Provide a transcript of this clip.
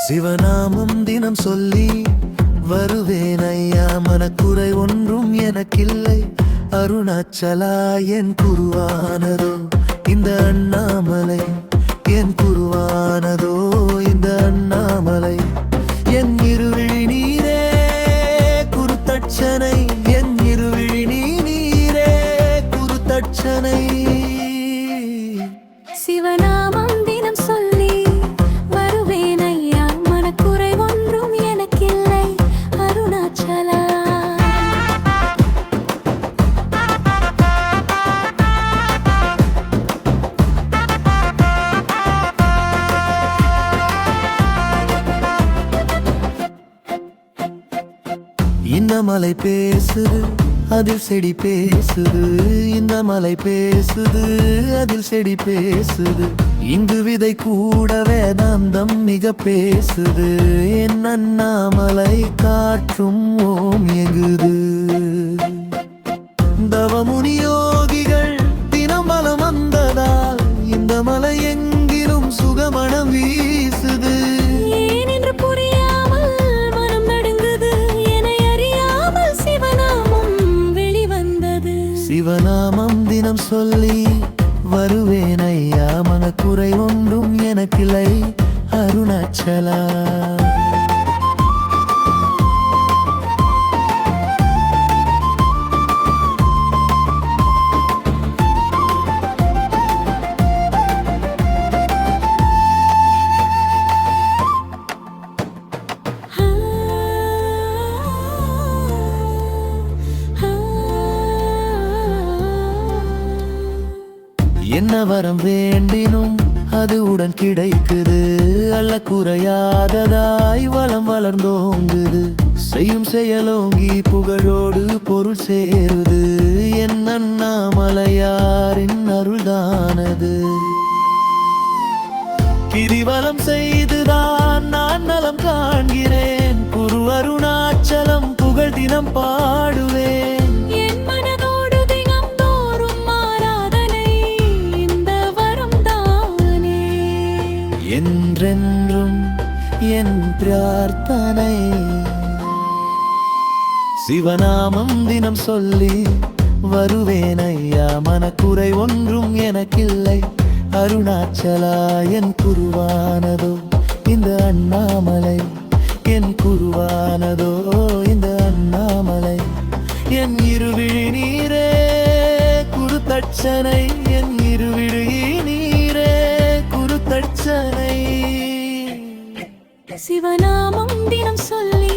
சிவநாமம் தினம் சொல்லி வருவேன் ஐயா, மனக்குறை ஒன்றும் எனக்கில்லை. அருணாச்சலா என் குருவானதோ இந்த அண்ணாமலை, என் குருவானதோ இந்த அண்ணாமலை. என் இருவிழி நீரே குருத்தட்சனை, என் இருவிழி நீரே குருத்தட்சனை. சிவநாமம் தினம் சொல்லி வருவேன் ஐயா, மனக்குறை ஒன்றும் எனக்கில்லை. அருணாச்சலா இந்த மலை பேசுது அதில் செடி பேசுது, இந்த மலை பேசுது அதில் செடி பேசுது. இங்கு விதை கூட வேதாந்தம் மிக பேசுது. என் அண்ணாமலை காற்றும் ஓம் எங்குது. தவமுனி யோகிகள் தினம் பலம் வந்ததால் இந்த மலை எங்கிலும் சுகமணம் வீசுது. சிவநாமம் தினம் சொல்லி வருவேன் ஐயா, மனக்குறை ஒன்றும் எனக்கில்லை. அருணாச்சலா என்ன வரம் வேண்டினும் அது உடன் கிடைக்குது. அல்ல குறையாததாய் வளம் வளர்ந்தோங்குது. செய்யும் செயலோங்கி புகழோடு பொருள் சேருது. என் அண்ணாமலையாரின் அருள்தானது. கிரிவலம் செய்துதான் நான் நலம் காண்கிறேன். குரு அருணாச்சலம் புகழ் தினம் பாடுவேன். என்றென்றும் என் பிரார்த்தனை. சிவநாமம் தினம் சொல்லி வருவேன் ஐயா, மனக்குறை ஒன்றும் எனக்கில்லை. அருணாச்சலா என் குருவானதோ இந்த அண்ணாமலை, என் குருவானதோ இந்த அண்ணாமலை. என் இருவிழி நீரே குருத்தட்சனை, என் இருவிழி நீரே குருத்தட்சனை. சிவநாமம் தினம் சொல்லி